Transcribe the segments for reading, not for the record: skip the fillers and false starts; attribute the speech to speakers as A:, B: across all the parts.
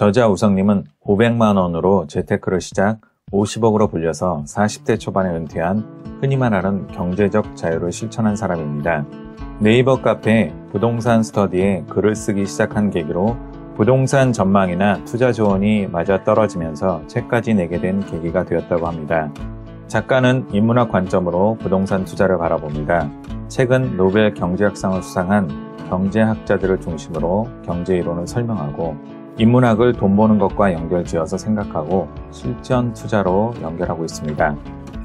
A: 저자 우성님은 500만 원으로 재테크를 시작 50억으로 불려서 40대 초반에 은퇴한 흔히 말하는 경제적 자유를 실천한 사람입니다. 네이버 카페 부동산 스터디에 글을 쓰기 시작한 계기로 부동산 전망이나 투자 조언이 맞아떨어지면서 책까지 내게 된 계기가 되었다고 합니다. 작가는 인문학 관점으로 부동산 투자를 바라봅니다. 책은 노벨 경제학상을 수상한 경제학자들을 중심으로 경제 이론을 설명하고 인문학을 돈 버는 것과 연결지어서 생각하고 실전 투자로 연결하고 있습니다.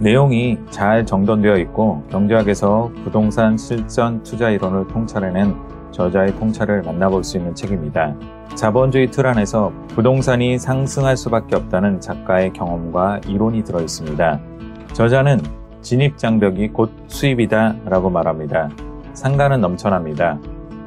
A: 내용이 잘 정돈되어 있고 경제학에서 부동산 실전 투자 이론을 통찰해낸 저자의 통찰을 만나볼 수 있는 책입니다. 자본주의 틀 안에서 부동산이 상승할 수밖에 없다는 작가의 경험과 이론이 들어 있습니다. 저자는 진입장벽이 곧 수입이다 라고 말합니다. 상가는 넘쳐납니다.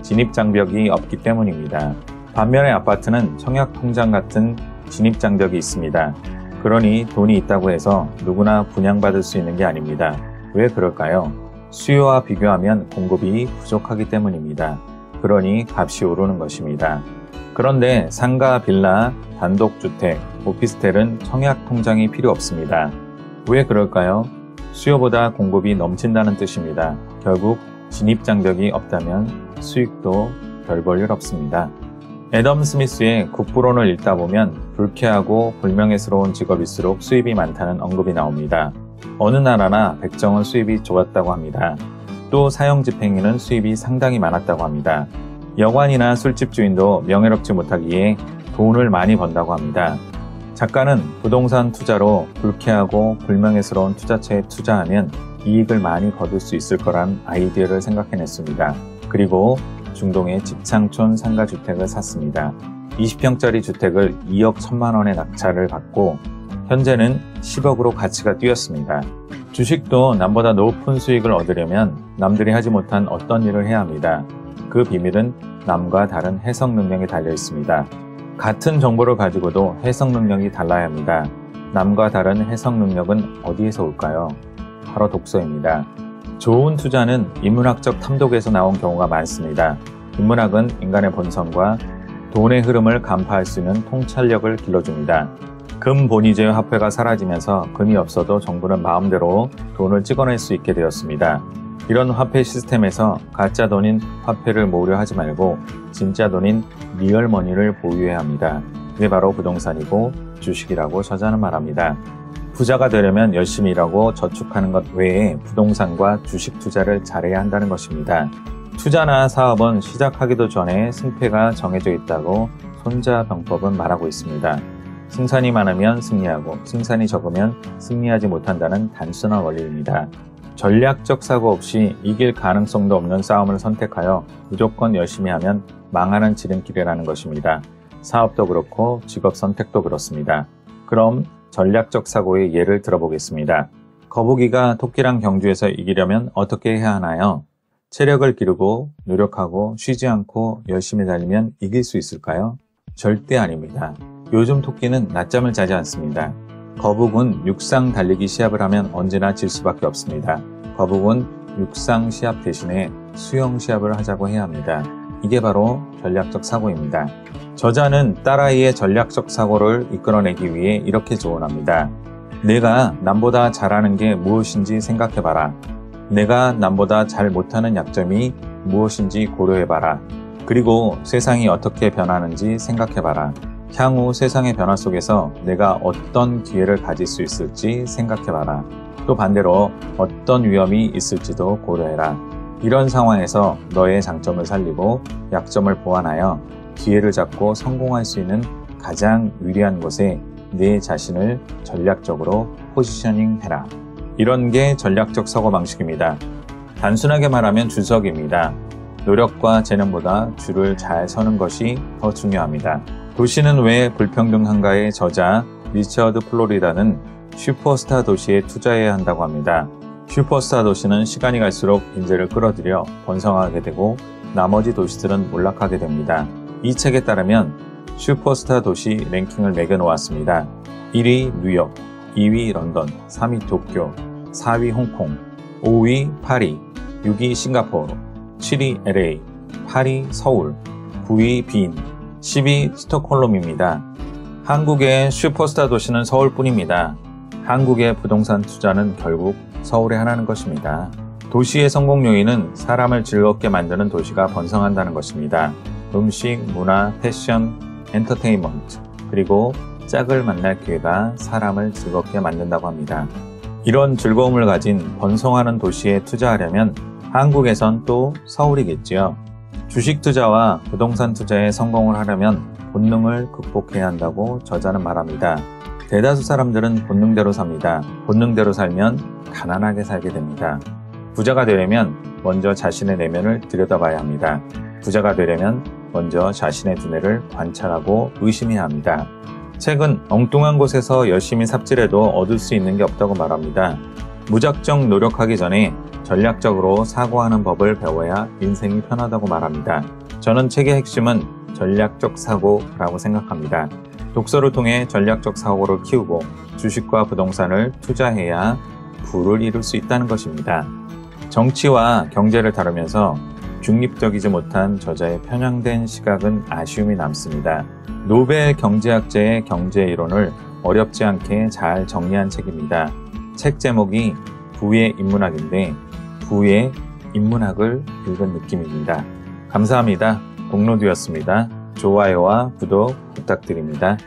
A: 진입장벽이 없기 때문입니다. 반면에 아파트는 청약통장 같은 진입장벽이 있습니다. 그러니 돈이 있다고 해서 누구나 분양받을 수 있는 게 아닙니다. 왜 그럴까요? 수요와 비교하면 공급이 부족하기 때문입니다. 그러니 값이 오르는 것입니다. 그런데 상가, 빌라, 단독주택, 오피스텔은 청약통장이 필요 없습니다. 왜 그럴까요? 수요보다 공급이 넘친다는 뜻입니다. 결국 진입장벽이 없다면 수익도 별 볼 일 없습니다. 애덤 스미스의 국부론을 읽다 보면 불쾌하고 불명예스러운 직업일수록 수입이 많다는 언급이 나옵니다. 어느 나라나 백정은 수입이 좋았다고 합니다. 또 사형집행유는 수입이 상당히 많았다고 합니다. 여관이나 술집 주인도 명예롭지 못하기에 돈을 많이 번다고 합니다. 작가는 부동산 투자로 불쾌하고 불명예스러운 투자처에 투자하면 이익을 많이 거둘 수 있을 거란 아이디어를 생각해냈습니다. 그리고 중동의 집창촌 상가주택을 샀습니다. 20평짜리 주택을 2억 1천만 원에 낙찰을 받고 현재는 10억으로 가치가 뛰었습니다. 주식도 남보다 높은 수익을 얻으려면 남들이 하지 못한 어떤 일을 해야 합니다. 그 비밀은 남과 다른 해석 능력에 달려 있습니다. 같은 정보를 가지고도 해석 능력이 달라야 합니다. 남과 다른 해석 능력은 어디에서 올까요? 바로 독서입니다. 좋은 투자는 인문학적 탐독에서 나온 경우가 많습니다. 인문학은 인간의 본성과 돈의 흐름을 간파할 수 있는 통찰력을 길러줍니다. 금 본위제의 화폐가 사라지면서 금이 없어도 정부는 마음대로 돈을 찍어낼 수 있게 되었습니다. 이런 화폐 시스템에서 가짜 돈인 화폐를 모으려 하지 말고 진짜 돈인 리얼머니를 보유해야 합니다. 그게 바로 부동산이고 주식이라고 저자는 말합니다. 부자가 되려면 열심히 일하고 저축하는 것 외에 부동산과 주식 투자를 잘해야 한다는 것입니다. 투자나 사업은 시작하기도 전에 승패가 정해져 있다고 손자병법은 말하고 있습니다. 승산이 많으면 승리하고 승산이 적으면 승리하지 못한다는 단순한 원리입니다. 전략적 사고 없이 이길 가능성도 없는 싸움을 선택하여 무조건 열심히 하면 망하는 지름길이라는 것입니다. 사업도 그렇고 직업 선택도 그렇습니다. 그럼 전략적 사고의 예를 들어보겠습니다. 거북이가 토끼랑 경주에서 이기려면 어떻게 해야 하나요? 체력을 기르고 노력하고 쉬지 않고 열심히 달리면 이길 수 있을까요? 절대 아닙니다. 요즘 토끼는 낮잠을 자지 않습니다. 거북은 육상 달리기 시합을 하면 언제나 질 수밖에 없습니다. 거북은 육상 시합 대신에 수영 시합을 하자고 해야 합니다. 이게 바로 전략적 사고입니다. 저자는 딸아이의 전략적 사고를 이끌어내기 위해 이렇게 조언합니다. 내가 남보다 잘하는 게 무엇인지 생각해봐라. 내가 남보다 잘 못하는 약점이 무엇인지 고려해봐라. 그리고 세상이 어떻게 변하는지 생각해봐라. 향후 세상의 변화 속에서 내가 어떤 기회를 가질 수 있을지 생각해봐라. 또 반대로 어떤 위험이 있을지도 고려해라. 이런 상황에서 너의 장점을 살리고 약점을 보완하여 기회를 잡고 성공할 수 있는 가장 유리한 곳에 내 자신을 전략적으로 포지셔닝 해라. 이런 게 전략적 사고방식입니다. 단순하게 말하면 주석입니다. 노력과 재능보다 줄을 잘 서는 것이 더 중요합니다. 도시는 왜 불평등한가의 저자 리처드 플로리다는 슈퍼스타 도시에 투자해야 한다고 합니다. 슈퍼스타 도시는 시간이 갈수록 인재를 끌어들여 번성하게 되고 나머지 도시들은 몰락하게 됩니다. 이 책에 따르면 슈퍼스타 도시 랭킹을 매겨놓았습니다. 1위 뉴욕, 2위 런던, 3위 도쿄, 4위 홍콩, 5위 파리, 6위 싱가포르, 7위 LA, 8위 서울, 9위 빈, 10위 스톡홀름입니다. 한국의 슈퍼스타 도시는 서울뿐입니다. 한국의 부동산 투자는 결국 서울에 하나는 것입니다. 도시의 성공 요인은 사람을 즐겁게 만드는 도시가 번성한다는 것입니다. 음식, 문화, 패션, 엔터테인먼트, 그리고 짝을 만날 기회가 사람을 즐겁게 만든다고 합니다. 이런 즐거움을 가진 번성하는 도시에 투자하려면 한국에선 또 서울이겠지요. 주식 투자와 부동산 투자에 성공을 하려면 본능을 극복해야 한다고 저자는 말합니다. 대다수 사람들은 본능대로 삽니다. 본능대로 살면 가난하게 살게 됩니다. 부자가 되려면 먼저 자신의 내면을 들여다봐야 합니다. 부자가 되려면 먼저 자신의 두뇌를 관찰하고 의심해야 합니다. 책은 엉뚱한 곳에서 열심히 삽질해도 얻을 수 있는 게 없다고 말합니다. 무작정 노력하기 전에 전략적으로 사고하는 법을 배워야 인생이 편하다고 말합니다. 저는 책의 핵심은 전략적 사고라고 생각합니다. 독서를 통해 전략적 사고를 키우고 주식과 부동산을 투자해야 부를 이룰 수 있다는 것입니다. 정치와 경제를 다루면서 중립적이지 못한 저자의 편향된 시각은 아쉬움이 남습니다. 노벨 경제학자의 경제 이론을 어렵지 않게 잘 정리한 책입니다. 책 제목이 부의 인문학인데 부의 인문학을 읽은 느낌입니다. 감사합니다. 공로드였습니다. 좋아요와 구독 부탁드립니다.